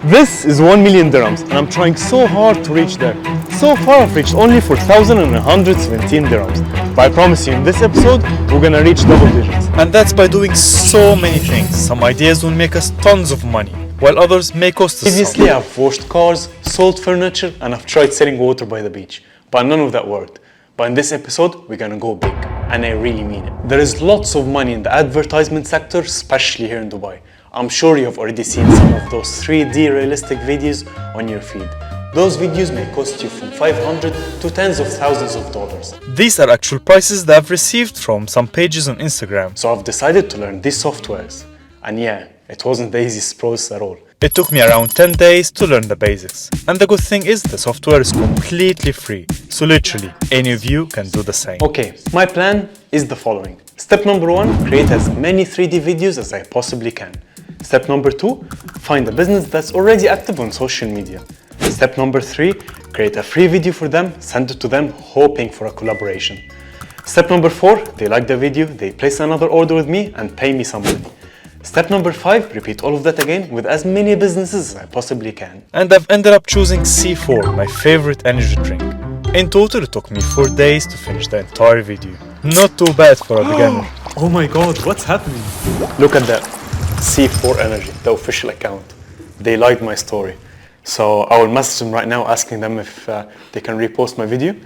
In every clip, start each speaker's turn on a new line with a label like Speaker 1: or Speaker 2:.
Speaker 1: This is 1 million dirhams and I'm trying so hard to reach there. So far I've reached only 4,117 dirhams. But I promise you in this episode we're gonna reach double digits.
Speaker 2: And that's by doing so many things. Some ideas will make us tons of money, while others may cost us
Speaker 1: Previously
Speaker 2: some.
Speaker 1: I've washed cars, sold furniture and I've tried selling water by the beach. But none of that worked. But in this episode we're gonna go big. And I really mean it. There is lots of money in the advertisement sector, especially here in Dubai. I'm sure you have already seen some of those 3D realistic videos on your feed. Those videos may cost you from 500 to tens of thousands of dollars.
Speaker 2: These are actual prices that I've received from some pages on Instagram.
Speaker 1: So I've decided to learn these softwares. And yeah, it wasn't the easiest process at all.
Speaker 2: It took me around 10 days to learn the basics. And the good thing is the software is completely free. So literally, any of you can do the same.
Speaker 1: Okay, my plan is the following. Step number 1, create as many 3D videos as I possibly can. Step number 2, find a business that's already active on social media. Step number 3, create a free video for them, send it to them, hoping for a collaboration. Step number 4, they like the video, they place another order with me and pay me some money. Step number 5, repeat all of that again with as many businesses as I possibly can.
Speaker 2: And I've ended up choosing C4, my favorite energy drink. In total, it took me 4 days to finish the entire video. Not too bad for a beginner.
Speaker 1: Oh my god, what's happening? Look at that. C4 Energy, the official account. They liked my story. So I will message them right now asking them if they can repost my video.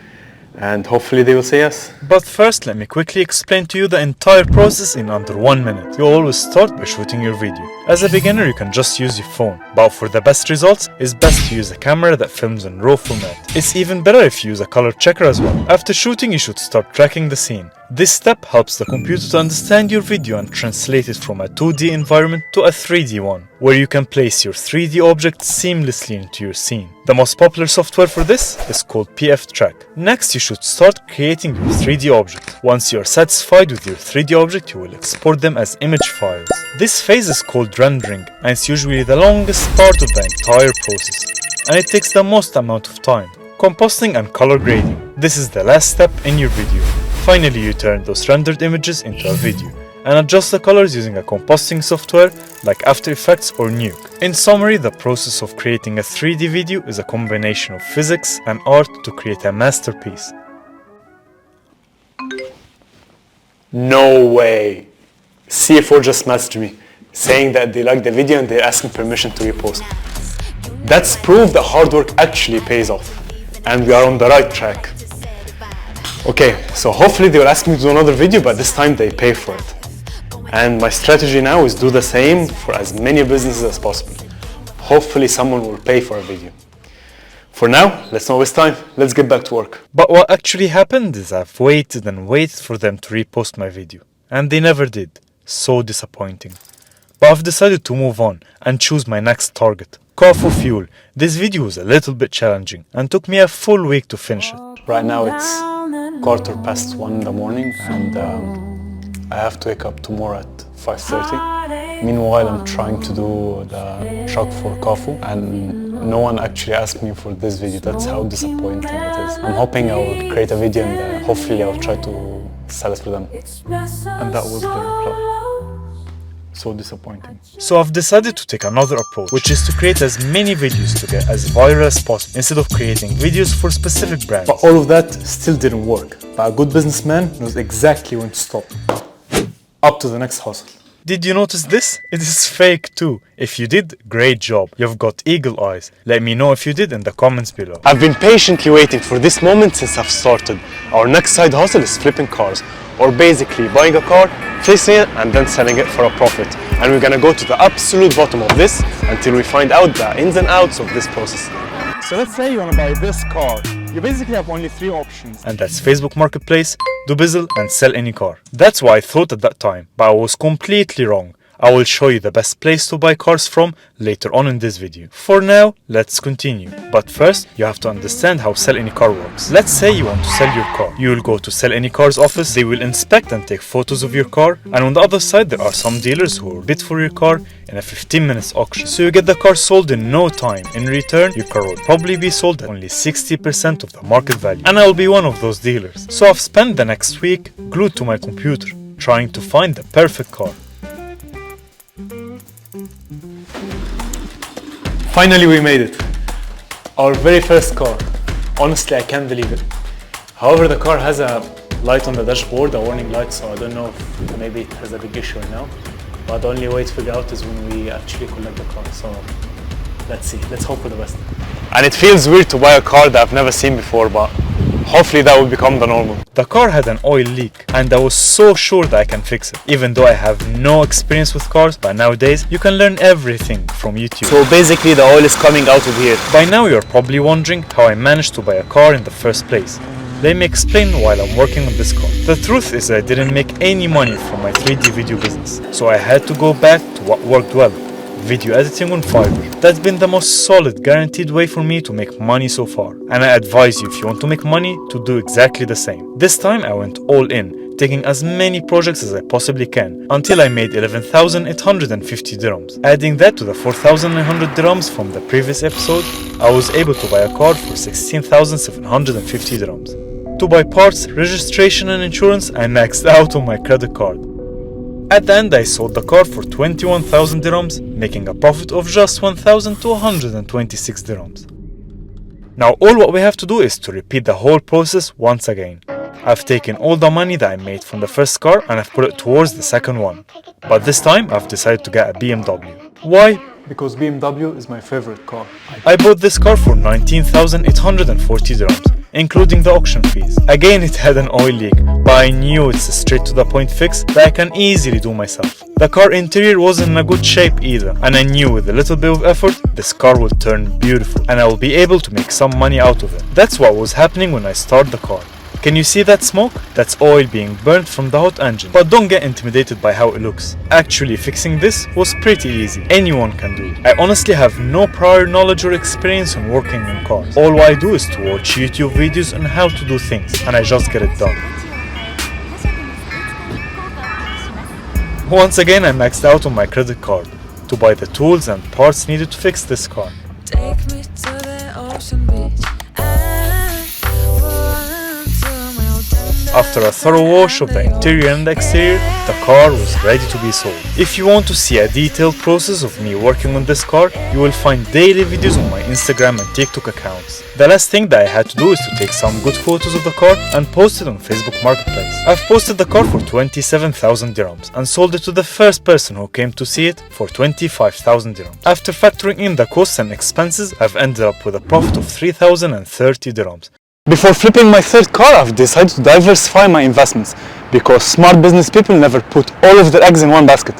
Speaker 1: And hopefully they will say yes.
Speaker 2: But first, let me quickly explain to you the entire process in under 1 minute. You always start by shooting your video. As a beginner, you can just use your phone. But for the best results, it's best to use a camera that films in RAW format. It's even better if you use a color checker as well. After shooting, you should start tracking the scene. This step helps the computer to understand your video and translate it from a 2D environment to a 3D one, where you can place your 3D object seamlessly into your scene. The most popular software for this is called PF Track. Next, you should start creating your 3D object. Once you are satisfied with your 3D object, you will export them as image files. This phase is called rendering, and it's usually the longest part of the entire process, and it takes the most amount of time. Composting and color grading. This is the last step in your video. Finally, you turn those rendered images into a video and adjust the colors using a composting software like After Effects or Nuke. In summary, the process of creating a 3D video is a combination of physics and art to create a masterpiece.
Speaker 1: No way. C4 just messaged me saying that they like the video and they're asking permission to repost. That's proof that hard work actually pays off. And we are on the right track. Okay, so hopefully they will ask me to do another video, but this time they pay for it. And my strategy now is do the same for as many businesses as possible. Hopefully someone will pay for a video. For now, let's not waste time. Let's get back to work.
Speaker 2: But what actually happened is I've waited and waited for them to repost my video. And they never did. So disappointing. But I've decided to move on and choose my next target. Car for fuel. This video was a little bit challenging and took me a full week to finish it.
Speaker 1: Right now it's 1:15 in the morning and I have to wake up tomorrow at 5:30. Meanwhile, I'm trying to do the truck for Kafu and no one actually asked me for this video. That's how disappointing it is. I'm hoping I will create a video and hopefully I'll try to sell it for them. And that was the reply. So disappointing.
Speaker 2: So I've decided to take another approach, which is to create as many videos to get as viral as possible instead of creating videos for specific brands.
Speaker 1: But all of that still didn't work. But a good businessman knows exactly when to stop. Up to the next hustle.
Speaker 2: Did you notice this? It is fake too. If you did, great job. You've got eagle eyes. Let me know if you did in the comments below.
Speaker 1: I've been patiently waiting for this moment since I've started. Our next side hustle is flipping cars. Or basically buying a car, fixing it and then selling it for a profit. And we're gonna go to the absolute bottom of this until we find out the ins and outs of this process. So let's say you wanna buy this car. You basically have only 3 options.
Speaker 2: And that's Facebook Marketplace, Dubizzle and Sell Any Car. That's what I thought at that time, but I was completely wrong. I will show you the best place to buy cars from later on in this video. For now, let's continue. But first, you have to understand how Sell Any Car works. Let's say you want to sell your car. You will go to Sell Any Car's office, they will inspect and take photos of your car, and on the other side there are some dealers who will bid for your car in a 15 minutes auction. So you get the car sold in no time. In return, your car will probably be sold at only 60% of the market value. And I will be one of those dealers. So I've spent the next week glued to my computer, trying to find the perfect car.
Speaker 1: Finally we made it. Our very first car. Honestly, I can't believe it. However, the car has a light on the dashboard, a warning light, so I don't know if maybe it has a big issue now. But the only way to figure out is when we actually collect the car. So let's see, let's hope for the best. And it feels weird to buy a car that I've never seen before, but hopefully that will become the normal.
Speaker 2: The car had an oil leak and I was so sure that I can fix it. Even though I have no experience with cars, but nowadays you can learn everything from YouTube.
Speaker 1: So basically the oil is coming out of here.
Speaker 2: By now you're probably wondering how I managed to buy a car in the first place. Let me explain while I'm working on this car. The truth is I didn't make any money from my 3D video business, so I had to go back to what worked well. Video editing on Fiverr. That's been the most solid, guaranteed way for me to make money so far. And I advise you, if you want to make money, to do exactly the same. This time I went all in, taking as many projects as I possibly can, until I made 11,850 dirhams. Adding that to the 4,900 dirhams from the previous episode, I was able to buy a car for 16,750 dirhams. To buy parts, registration and insurance, I maxed out on my credit card. At the end I sold the car for 21,000 dirhams, making a profit of just 1,226 dirhams. Now all what we have to do is to repeat the whole process once again. I've taken all the money that I made from the first car and I've put it towards the second one. But this time I've decided to get a BMW. Why?
Speaker 1: Because BMW is my favorite car.
Speaker 2: I bought this car for 19,840 dirhams, including the auction fees. Again it had an oil leak, but I knew it's a straight to the point fix that I can easily do myself. The car interior wasn't in a good shape either, and I knew with a little bit of effort, this car would turn beautiful and I will be able to make some money out of it. That's what was happening when I started the car. Can you see that smoke? That's oil being burnt from the hot engine. But don't get intimidated by how it looks. Actually, fixing this was pretty easy. Anyone can do it. I honestly have no prior knowledge or experience on working on cars. All I do is to watch YouTube videos on how to do things, and I just get it done. Once again, I maxed out on my credit card to buy the tools and parts needed to fix this car.
Speaker 3: Take me to the ocean beach.
Speaker 2: After a thorough wash of the interior and the exterior, the car was ready to be sold. If you want to see a detailed process of me working on this car, you will find daily videos on my Instagram and TikTok accounts. The last thing that I had to do is to take some good photos of the car and post it on Facebook Marketplace. I've posted the car for 27,000 dirhams and sold it to the first person who came to see it for 25,000 dirhams. After factoring in the costs and expenses, I've ended up with a profit of 3,030 dirhams.
Speaker 1: Before flipping my third car, I've decided to diversify my investments because smart business people never put all of their eggs in one basket,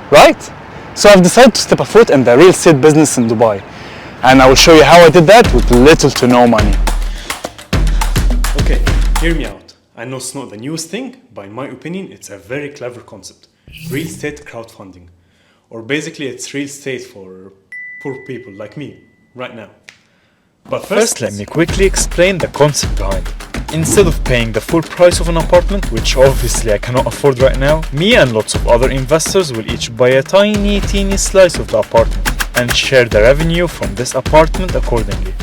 Speaker 1: right? So I've decided to step a foot in the real estate business in Dubai, and I will show you how I did that with little to no money.
Speaker 2: Okay, hear me out. I know it's not the newest thing, but in my opinion, it's a very clever concept. Real estate crowdfunding. Or basically, it's real estate for poor people like me, right now. But first, let me quickly explain the concept behind it. Instead of paying the full price of an apartment, which obviously I cannot afford right now, me and lots of other investors will each buy a teeny slice of the apartment and share the revenue from this apartment accordingly.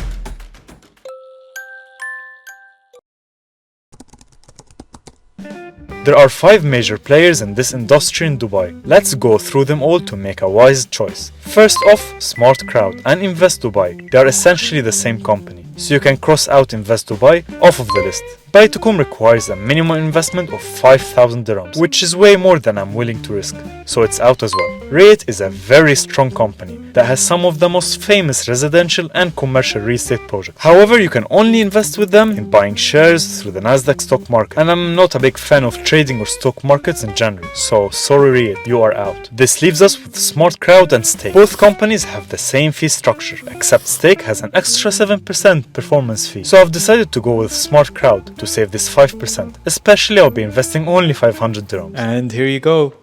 Speaker 2: There are 5 major players in this industry in Dubai. Let's go through them all to make a wise choice. First off, Smart Crowd and Invest Dubai. They are essentially the same company, so you can cross out Invest Dubai off of the list. Buy2Com requires a minimum investment of 5,000 dirhams, which is way more than I'm willing to risk, so it's out as well. Rate is a very strong company that has some of the most famous residential and commercial real estate projects. However, you can only invest with them in buying shares through the Nasdaq stock market, and I'm not a big fan of trading or stock markets in general, so sorry Riyadh, you are out. This leaves us with Smart Crowd and Stake. Both companies have the same fee structure, except Stake has an extra 7% performance fee, so I've decided to go with Smart Crowd to save this 5%. Especially I'll be investing only 500 dirhams.
Speaker 4: And here you go.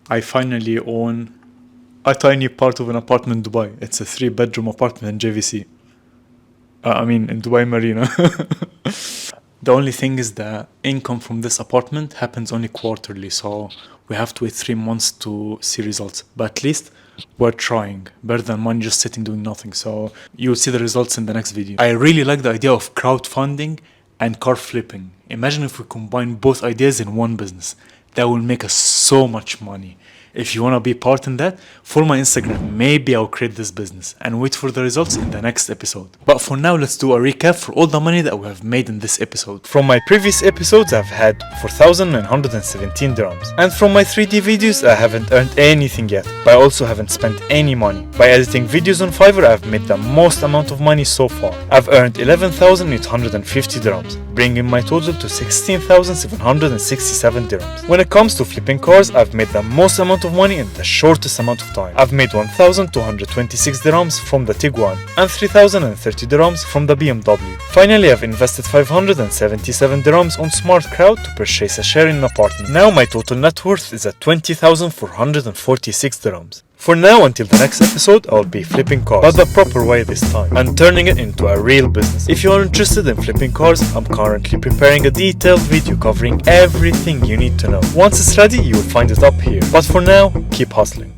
Speaker 4: I finally own a tiny part of an apartment in Dubai. It's a 3-bedroom apartment in JVC. In Dubai Marina. The only thing is the income from this apartment happens only quarterly, so we have to wait 3 months to see results. But at least we're trying. Better than money just sitting doing nothing. So you'll see the results in the next video. I really like the idea of crowdfunding and car flipping. Imagine if we combine both ideas in one business. That will make us so much money. If you want to be part in that, follow my Instagram. Maybe I'll create this business and wait for the results in the next episode. But for now, let's do a recap for all the money that we have made in this episode.
Speaker 2: From my previous episodes, I've had 4,917 dirhams. And from my 3D videos, I haven't earned anything yet, but I also haven't spent any money. By editing videos on Fiverr, I've made the most amount of money so far. I've earned 11,850 dirhams, bringing my total to 16,767 dirhams. When it comes to flipping cars, I've made the most amount of money in the shortest amount of time. I've made 1,226 dirhams from the Tiguan and 3,030 dirhams from the BMW. Finally, I've invested 577 dirhams on Smart Crowd to purchase a share in an apartment. Now my total net worth is at 20,446 dirhams. For now, until the next episode, I'll be flipping cars, but the proper way this time, and turning it into a real business. If you are interested in flipping cars, I'm currently preparing a detailed video covering everything you need to know. Once it's ready, you will find it up here. But for now, keep hustling.